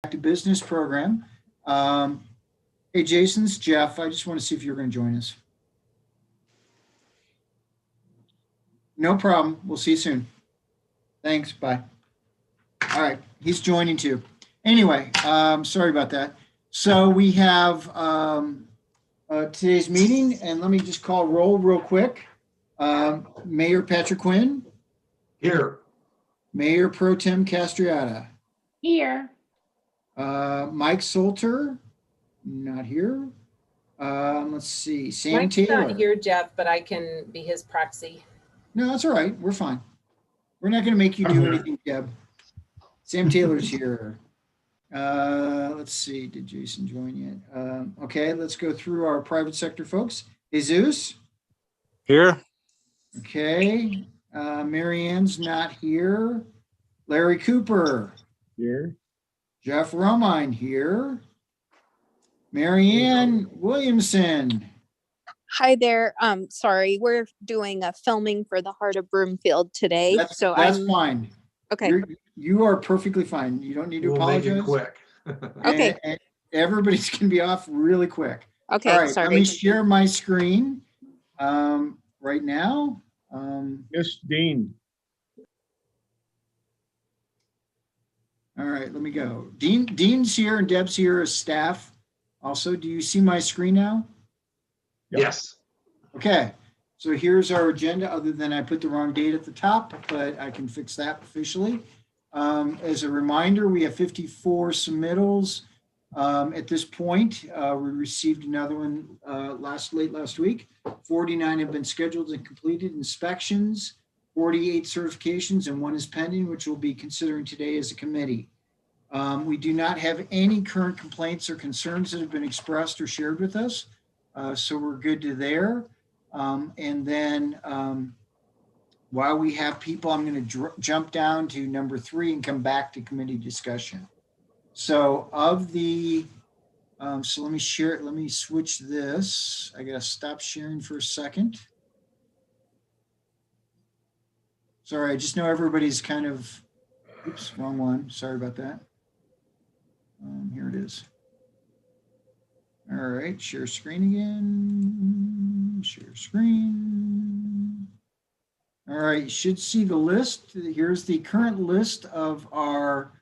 to Business program. Hey, Jason, it's Jeff. I just want to see if you're going to join us. No problem. We'll see you soon. Thanks. Bye. All right. He's joining too. Anyway, sorry about that. So we have today's meeting, and let me just call roll real quick. Mayor Patrick Quinn. Here. Mayor Pro Tem Castriata. Here. Mike Salter, not here. Let's see, Sam Mike's Taylor. not here, Jeff, but I can be his proxy. No, that's all right. We're fine. We're not going to make you do anything, Deb. Sam Taylor's here. Let's see. Did Jason join yet? Okay, let's go through our private sector folks. Jesus. Here. Okay. Marianne's not here. Larry Cooper. Here. Jeff Romine here. Marianne Williamson. Hi there. Sorry, we're doing a filming for the Heart of Broomfield today. That's I'm fine. okay. You are perfectly fine. You don't need to We'll make it apologize. quick. Okay. And everybody's gonna be off really quick. Okay, All right, sorry. let me share my screen right now. Yes, Dean. All right, let me go. Dean's here and Deb's here as staff. Also, do you see my screen now? Yes. Okay, so here's our agenda, other than I put the wrong date at the top, but I can fix that officially. As a reminder, we have 54 submittals. At this point, we received another one late last week. 49 have been scheduled and completed inspections, 48 certifications, and one is pending, which we'll be considering today as a committee. We do not have any current complaints or concerns that have been expressed or shared with us. So we're good to there. And then while we have people, I'm going to jump down to number 3 and come back to committee discussion. So of the, so let me share it. Let me switch this. I got to stop sharing for a second. Sorry, I just know everybody's kind of, oops, wrong one. Sorry about that. Here it is. All right, share screen again. Share screen. All right, you should see the list. Here's the current list of our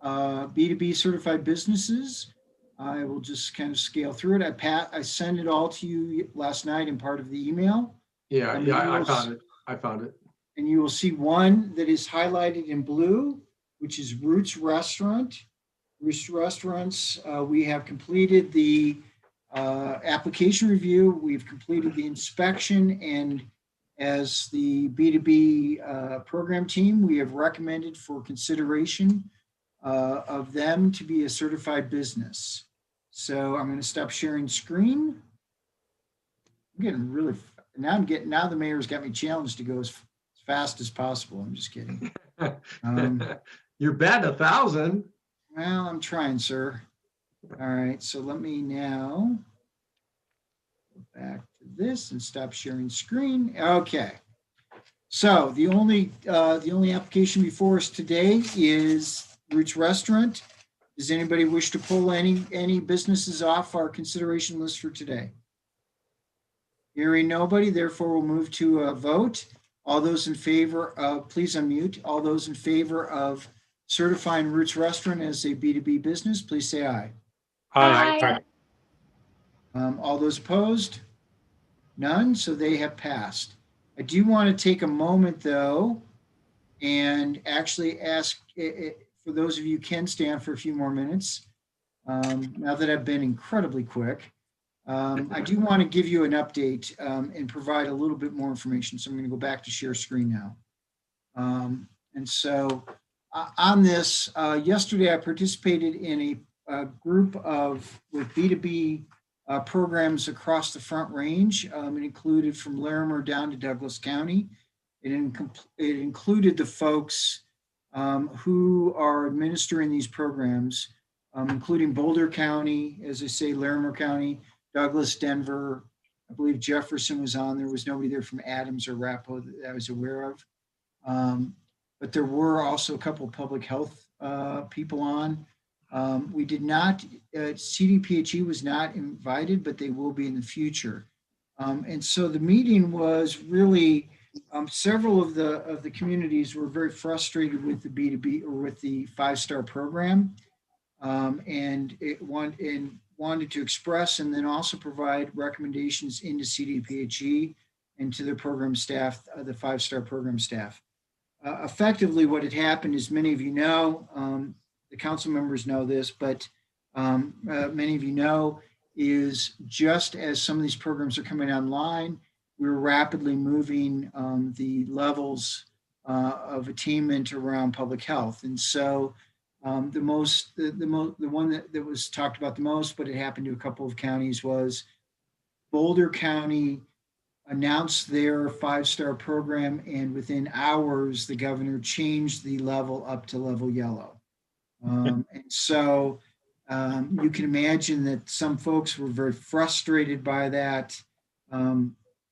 B2B certified businesses. I will just kind of scale through it. I sent it all to you last night in part of the email. Yeah, I found it. I found it. And you will see one that is highlighted in blue, which is Roots Restaurant. Roots Restaurants, we have completed the application review. We've completed the inspection, and as the B2B program team, we have recommended for consideration of them to be a certified business. So I'm going to stop sharing screen. I'm getting really, now the mayor's got me challenged to go as fast as possible. I'm just kidding. You're batting 1,000. Well, I'm trying, sir. All right, so let me now go back to this and stop sharing screen. Okay. So the only application before us today is Roots Restaurant. Does anybody wish to pull any businesses off our consideration list for today? Hearing nobody, therefore we'll move to a vote. All those in favor of, please unmute. All those in favor of certifying Roots Restaurant as a B2B business, please say aye. Aye. All those opposed? None, so they have passed. I do want to take a moment though and actually ask, for those of you who can stand for a few more minutes, now that I've been incredibly quick, I do want to give you an update and provide a little bit more information. So I'm going to go back to share screen now. And so on this, yesterday I participated in a group with B2B programs across the Front Range. It included from Larimer down to Douglas County. It included the folks who are administering these programs, including Boulder County, as I say, Larimer County, Douglas, Denver. I believe Jefferson was on. There was nobody there from Adams or Arapahoe that I was aware of. But there were also a couple of public health people on. We did not, CDPHE was not invited, but they will be in the future. And so the meeting was really, several of the communities were very frustrated with the B2B or with the 5-star program. And wanted to express and then also provide recommendations into CDPHE and to their program staff, the 5-star program staff. Effectively, what had happened is, many of you know, the council members know this, but many of you know, is just as some of these programs are coming online, we're rapidly moving the levels of attainment around public health. And so the one that was talked about the most, but it happened to a couple of counties, was Boulder County announced their 5-star program, and within hours, the governor changed the level up to level yellow. And so you can imagine that some folks were very frustrated by that.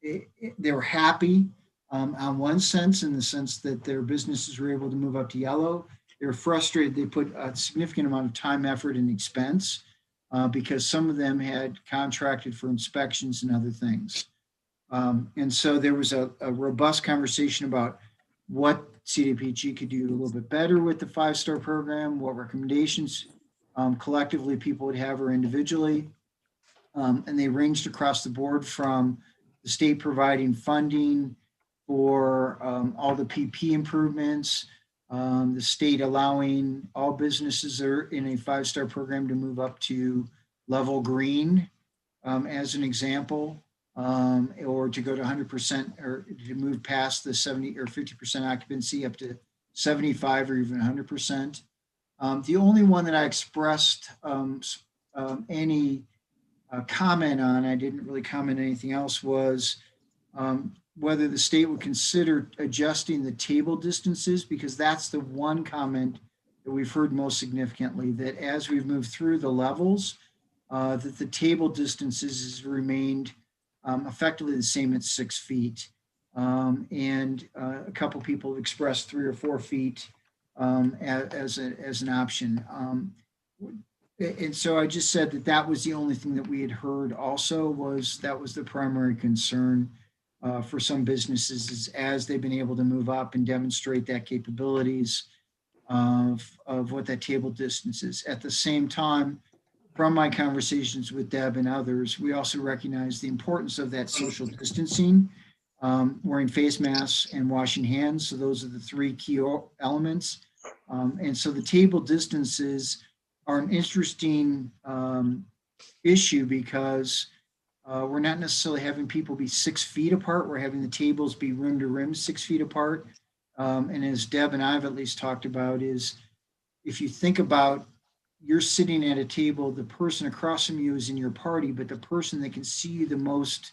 They were happy on one sense, in the sense that their businesses were able to move up to yellow. They were frustrated. They put a significant amount of time, effort, and expense because some of them had contracted for inspections and other things. And so there was a robust conversation about what CDPHE could do a little bit better with the 5-star program, what recommendations collectively people would have or individually. And they ranged across the board, from the state providing funding for all the PP improvements, the state allowing all businesses that are in a 5-star program to move up to level green, as an example, or to go to 100%, or to move past the 70 or 50% occupancy up to 75 or even 100%. The only one that I expressed any comment on, I didn't really comment anything else, was whether the state would consider adjusting the table distances, because that's the one comment that we've heard most significantly, that as we've moved through the levels, that the table distances has remained effectively the same at 6 feet. And a couple people have expressed 3 or 4 feet as an option. And so I just said that was the only thing that we had heard also, was that was the primary concern for some businesses, is as they've been able to move up and demonstrate that capabilities of what that table distance is. At the same time, from my conversations with Deb and others, we also recognize the importance of that social distancing, wearing face masks and washing hands. So those are the 3 key elements. And so the table distances are an interesting issue, because we're not necessarily having people be 6 feet apart. We're having the tables be rim to rim 6 feet apart. And as Deb and I've at least talked about, is if you think about, you're sitting at a table, the person across from you is in your party, but the person that can see you the most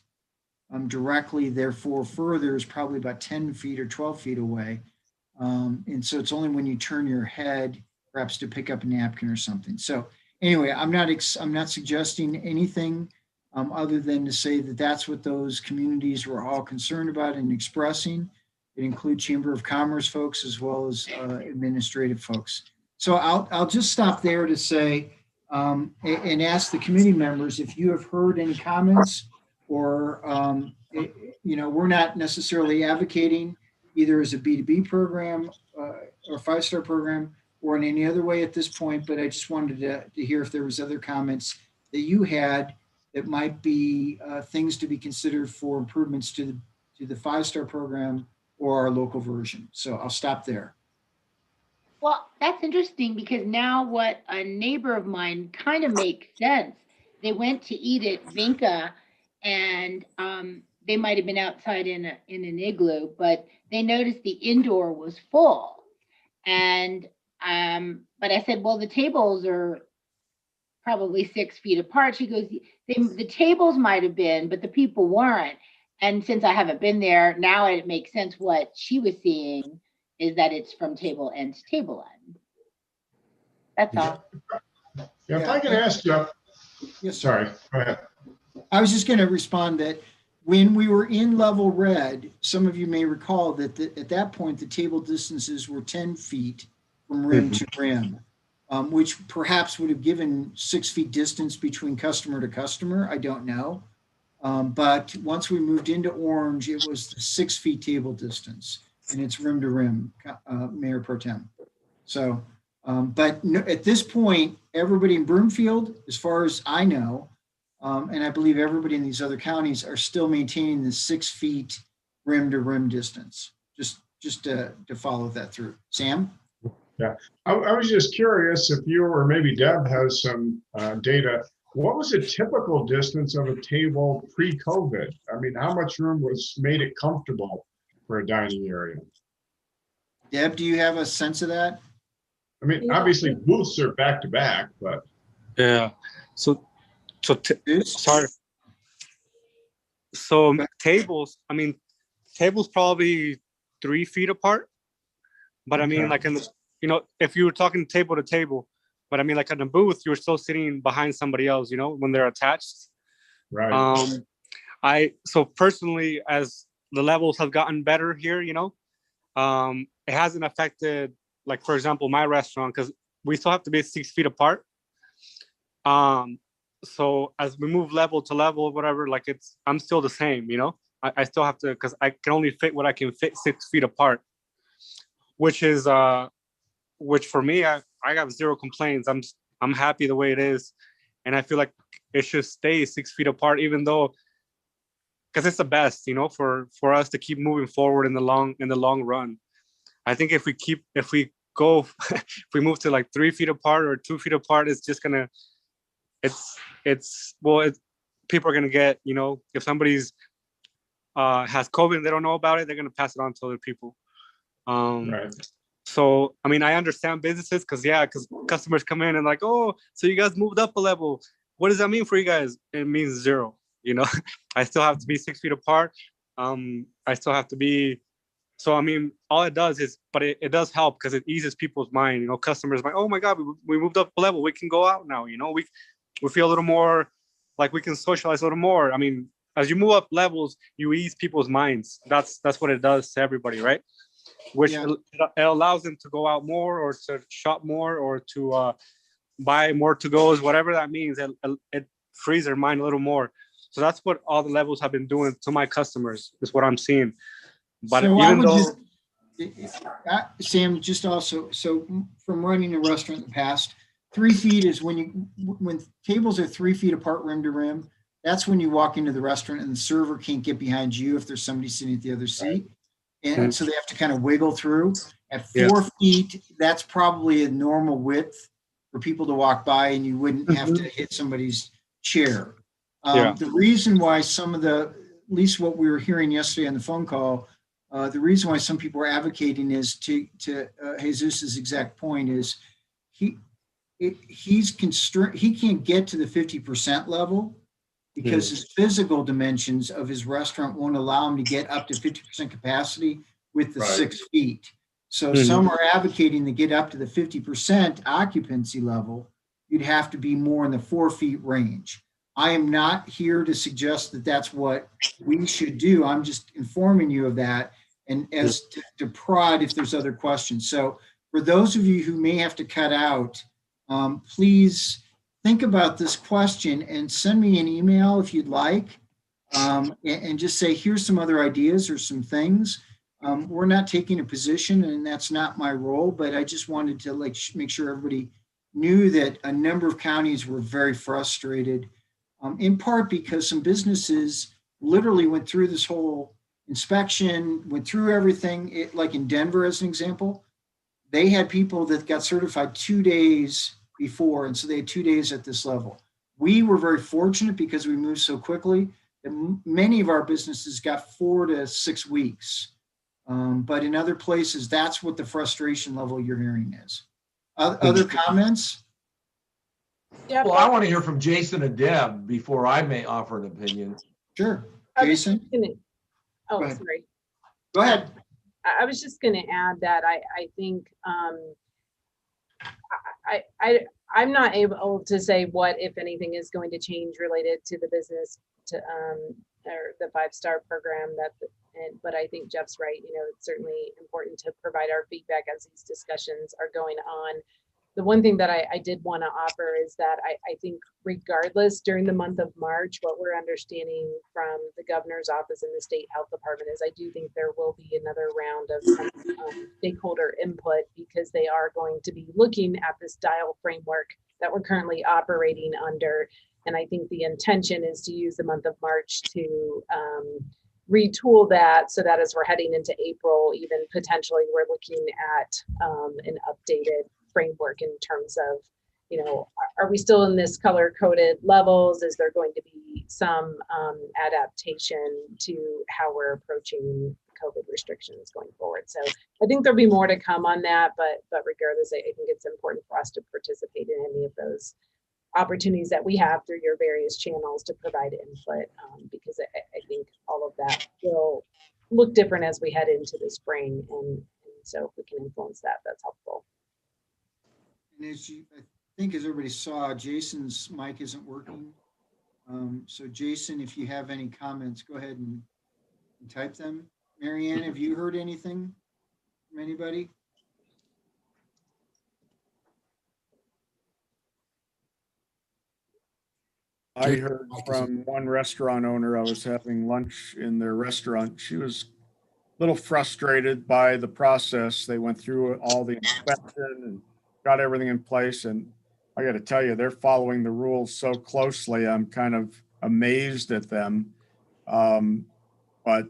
directly, therefore further, is probably about 10 feet or 12 feet away. And so it's only when you turn your head, perhaps to pick up a napkin or something. So anyway, I'm not suggesting anything other than to say that that's what those communities were all concerned about and expressing. It includes Chamber of Commerce folks as well as administrative folks. So I'll just stop there to say and ask the committee members if you have heard any comments, or we're not necessarily advocating either as a B2B program or 5-star program or in any other way at this point, but I just wanted to hear if there was other comments that you had that might be things to be considered for improvements to the 5-star program or our local version. So I'll stop there. Well, that's interesting, because now what a neighbor of mine kind of makes sense. They went to eat at Vinca, and they might have been outside in an igloo, but they noticed the indoor was full. And but I said, well, the tables are probably 6 feet apart. She goes, the tables might have been, but the people weren't. And since I haven't been there, now it makes sense. What she was seeing is that it's from table end to table end. That's all. Yeah, if I can ask you, Yes, sorry, go ahead. I was just going to respond that when we were in level red, some of you may recall that at that point, the table distances were 10 feet from rim to rim. which perhaps would have given 6 feet distance between customer to customer. I don't know. But once we moved into orange, it was the 6 feet table distance, and it's rim to rim, Mayor Pro Tem. So, but no, at this point, everybody in Broomfield, as far as I know, and I believe everybody in these other counties are still maintaining the 6 feet rim to rim distance. Just to follow that through. Sam? I was just curious if you or maybe Deb has some data. What was a typical distance of a table pre-COVID? I mean, how much room made it comfortable for a dining area? Deb, do you have a sense of that? I mean, obviously booths are back to back, but Yeah. So Deuce? sorry. So tables, I mean, tables probably 3 feet apart. But I mean, Okay. like in the, if you were talking table to table, but I mean, like in a booth, you're still sitting behind somebody else, when they're attached. right. So personally, as the levels have gotten better here, it hasn't affected, like, for example, my restaurant, because we still have to be 6 feet apart. So as we move level to level, whatever, like I'm still the same, I still have to, because I can only fit what I can fit 6 feet apart, which is, which for me, I got zero complaints. I'm happy the way it is. And I feel like it should stay 6 feet apart, even though, because it's the best, for us to keep moving forward in the long run. I think if we move to like 3 feet apart or 2 feet apart, it's just gonna, people are gonna get, if somebody's has COVID and they don't know about it, they're gonna pass it on to other people. Right. So, I mean, I understand businesses because customers come in and like, oh, so you guys moved up a level. What does that mean for you guys? It means zero, I still have to be 6 feet apart. I still have to be, so I mean, all it does is, but it does help because it eases people's mind, customers like, oh my God, we moved up a level. We can go out now, we feel a little more like we can socialize a little more. I mean, as you move up levels, you ease people's minds. That's what it does to everybody, right? Which Yeah. it allows them to go out more or to shop more or to buy more to-goes, whatever that means. It frees their mind a little more. So that's what all the levels have been doing to my customers, is what I'm seeing. But So I even would though, Sam, just also, so from running a restaurant in the past, 3 feet is when tables are 3 feet apart rim to rim. That's when you walk into the restaurant and the server can't get behind you if there's somebody sitting at the other seat. And so they have to kind of wiggle through. At 4 feet, that's probably a normal width for people to walk by, and you wouldn't have to hit somebody's chair. The reason why at least what we were hearing yesterday on the phone call, the reason why some people are advocating is to Jesus's exact point is he's constrained. He can't get to the 50% level because his physical dimensions of his restaurant won't allow him to get up to 50% capacity with the Right. 6 feet. So some are advocating to get up to the 50% occupancy level. You'd have to be more in the 4 feet range. I am not here to suggest that that's what we should do. I'm just informing you of that, and as to prod if there's other questions. So for those of you who may have to cut out, please think about this question and send me an email if you'd like, and just say, here's some other ideas or some things. We're not taking a position, and that's not my role, but I just wanted to make sure everybody knew that a number of counties were very frustrated, in part because some businesses literally went through this whole inspection, went through everything. Like in Denver, as an example, they had people that got certified 2 days before, and so they had 2 days at this level. We were very fortunate because we moved so quickly that many of our businesses got 4 to 6 weeks. But in other places, that's what the frustration level you're hearing is. Other comments? Yeah, Well, I want to hear from Jason and Deb before I may offer an opinion. Sure. I was Jason? just gonna- Oh, Go ahead. sorry. Go ahead. I was just going to add that I think I'm not able to say what, if anything, is going to change related to the business to or the 5-star program but I think Jeff's right. It's certainly important to provide our feedback as these discussions are going on. the one thing that I did want to offer is that I think regardless during the month of March, what we're understanding from the governor's office and the state health department is I do think there will be another round of some, stakeholder input, because they are going to be looking at this dial framework that we're currently operating under. And I think the intention is to use the month of March to retool that, so that as we're heading into April, even potentially we're looking at an updated framework in terms of, you know, are we still in this color coded levels? Is there going to be some adaptation to how we're approaching COVID restrictions going forward? So I think there'll be more to come on that, but regardless, I think it's important for us to participate in any of those opportunities that we have through your various channels to provide input, because I think all of that will look different as we head into the spring. And so if we can influence that, that's helpful. And as you, I think as everybody saw, Jason's mic isn't working. So Jason, if you have any comments, go ahead and type them. Marianne, have you heard anything from anybody? I heard from one restaurant owner. I was having lunch in their restaurant. She was a little frustrated by the process. They went through all the inspection and got everything in place. And I got to tell you, they're following the rules so closely. I'm kind of amazed at them. But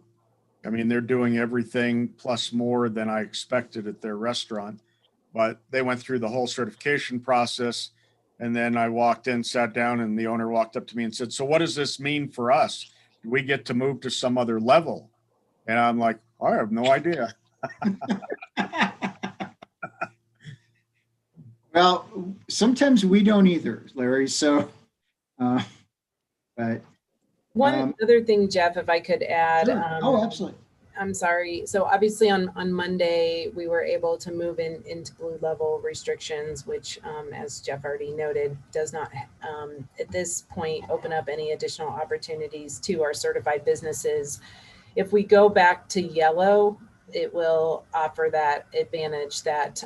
I mean, they're doing everything plus more than I expected at their restaurant. But they went through the whole certification process. And then I walked in, sat down, and the owner walked up to me and said, "So what does this mean for us? Do we get to move to some other level?" And I'm like, "I have no idea." Well, sometimes we don't either, Larry. So, but One other thing, Jeff, if I could add. sure. Oh, absolutely. I'm sorry. So obviously on Monday, we were able to move into blue level restrictions, which, as Jeff already noted, does not at this point open up any additional opportunities to our certified businesses. If we go back to yellow, it will offer that advantage that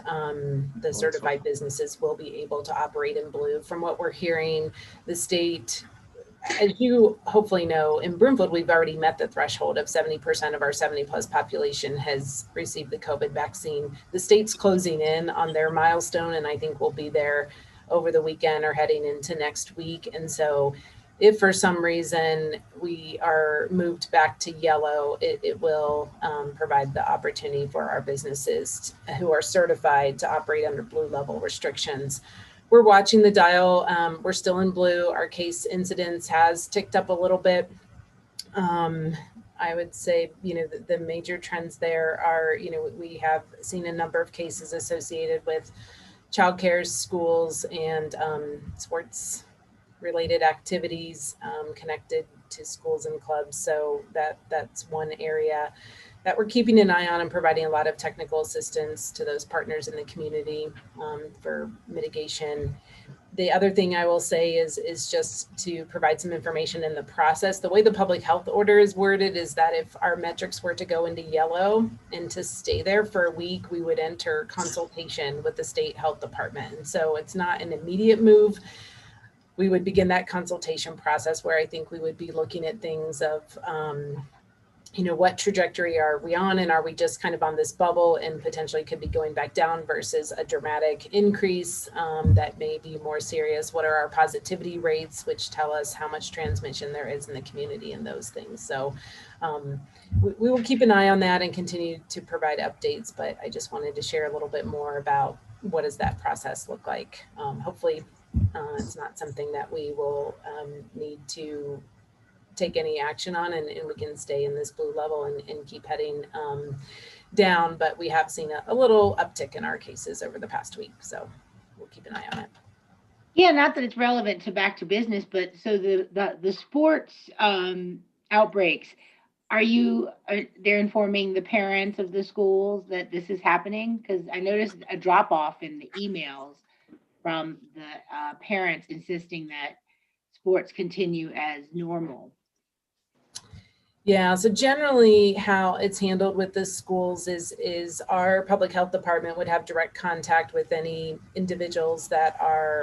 the certified businesses will be able to operate in blue. From what we're hearing, the state, as you hopefully know, in Broomfield, we've already met the threshold of 70% of our 70 plus population has received the COVID vaccine. The state's closing in on their milestone, and I think we'll be there over the weekend or heading into next week. And so if for some reason we are moved back to yellow, it will provide the opportunity for our businesses who are certified to operate under blue level restrictions. We're watching the dial. We're still in blue. Our case incidence has ticked up a little bit. I would say, you know, the major trends there are, you know, we have seen a number of cases associated with childcare, schools, and sports related activities connected to schools and clubs. So that's one area that we're keeping an eye on and providing a lot of technical assistance to those partners in the community for mitigation. The other thing I will say is just to provide some information in the process. The way the public health order is worded is that if our metrics were to go into yellow and to stay there for a week, we would enter consultation with the state health department. And so it's not an immediate move. We would begin that consultation process where I think we would be looking at things of, you know, what trajectory are we on, and are we just kind of on this bubble and potentially could be going back down versus a dramatic increase that may be more serious? What are our positivity rates, which tell us how much transmission there is in the community and those things. So we will keep an eye on that and continue to provide updates, but I just wanted to share a little bit more about what does that process look like. Hopefully it's not something that we will need to take any action on, and we can stay in this blue level and keep heading down. But we have seen a little uptick in our cases over the past week. So we'll keep an eye on it. Yeah, not that it's relevant to back to business, but so the sports outbreaks, they're informing the parents of the schools that this is happening? Because I noticed a drop off in the emails from the parents insisting that sports continue as normal. Yeah, so generally how it's handled with the schools is our public health department would have direct contact with any individuals that are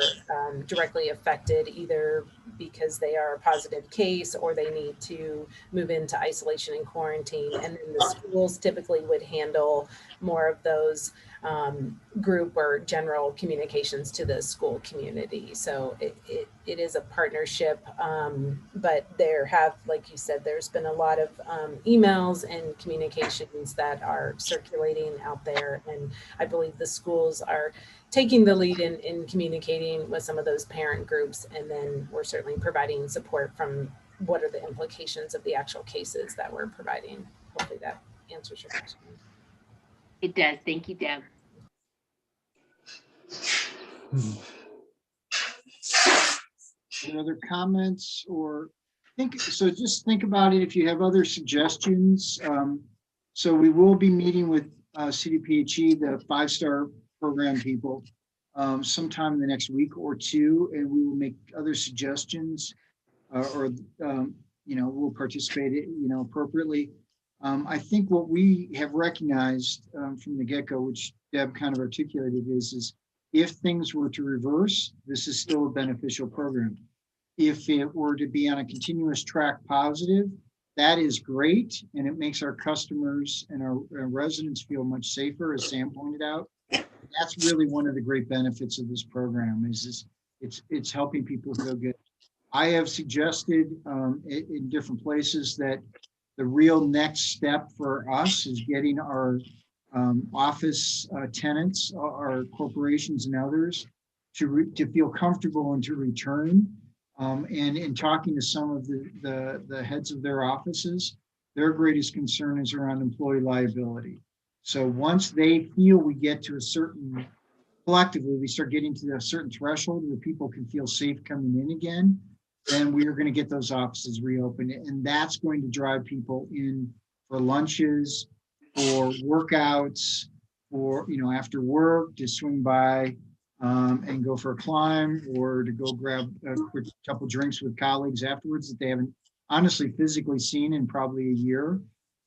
directly affected, either because they are a positive case or they need to move into isolation and quarantine. And then the schools typically would handle more of those group or general communications to the school community. So it is a partnership, but there have, like you said, there's been a lot of emails and communications that are circulating out there. And I believe the schools are taking the lead in communicating with some of those parent groups. And then we're certainly providing support from what are the implications of the actual cases that we're providing. Hopefully that answers your question. It does. Thank you, Deb. Any other comments or just think about it if you have other suggestions. So we will be meeting with CDPHE, the 5-star program people, sometime in the next week or two, and we will make other suggestions we'll participate, appropriately. I think what we have recognized from the get-go, which Deb kind of articulated, is if things were to reverse, this is still a beneficial program. If it were to be on a continuous track positive, that is great. And it makes our customers and our residents feel much safer, as Sam pointed out. That's really one of the great benefits of this program is it's helping people feel good. I have suggested in different places that the real next step for us is getting our office tenants, our corporations and others to feel comfortable and to return. And in talking to some of the heads of their offices, their greatest concern is around employee liability. So once they feel we get to a certain, collectively, we start getting to a certain threshold where people can feel safe coming in again, then we are going to get those offices reopened. And that's going to drive people in for lunches, for workouts, for, after work to swing by and go for a climb, or to go grab a quick couple drinks with colleagues afterwards that they haven't honestly physically seen in probably a year.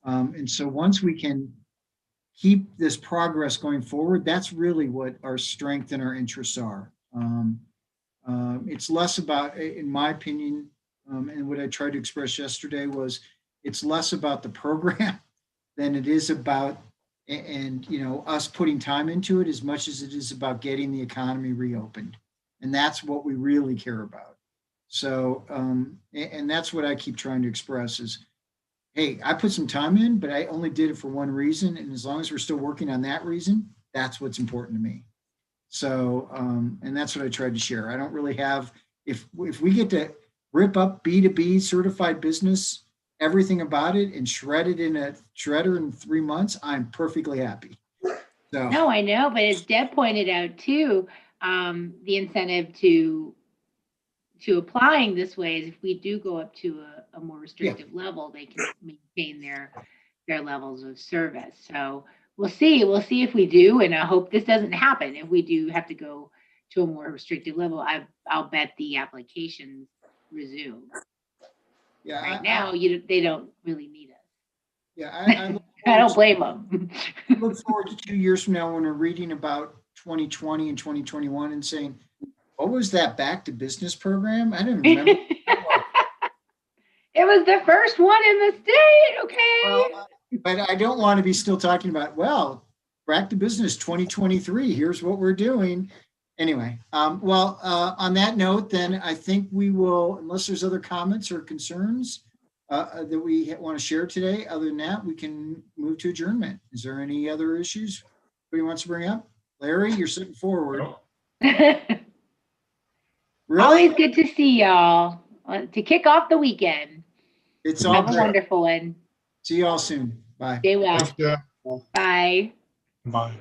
And so once we can keep this progress going forward, that's really what our strength and our interests are. It's less about, in my opinion, and what I tried to express yesterday was, it's less about the program than it is about us putting time into it, as much as it is about getting the economy reopened. And that's what we really care about. So, and that's what I keep trying to express is, hey, I put some time in, but I only did it for one reason. And as long as we're still working on that reason, that's what's important to me. So, and that's what I tried to share. I don't really have, if we get to rip up B2B certified business, everything about it, and shred it in a shredder in 3 months, I'm perfectly happy. So. No, I know, but as Deb pointed out too, the incentive to applying this way is if we do go up to a more restrictive level, they can maintain their levels of service. So we'll see if we do, and I hope this doesn't happen. If we do have to go to a more restrictive level, I'll bet the applications resume. Yeah, right now, they don't really need us. Yeah, I don't blame them. I look forward to 2 years from now when we're reading about 2020 and 2021 and saying, what was that back to business program? I don't remember. It was the first one in the state, okay? Well, but I don't want to be still talking about, well, back to business 2023, here's what we're doing. Anyway, on that note, then I think we will, unless there's other comments or concerns that we want to share today, other than that, we can move to adjournment. Is there any other issues anybody wants to bring up? Larry, you're sitting forward. Really? Always good to see y'all to kick off the weekend. It's all Have a wonderful one. See y'all soon. Bye. Stay well. Thanks, Jeff. Bye. Bye.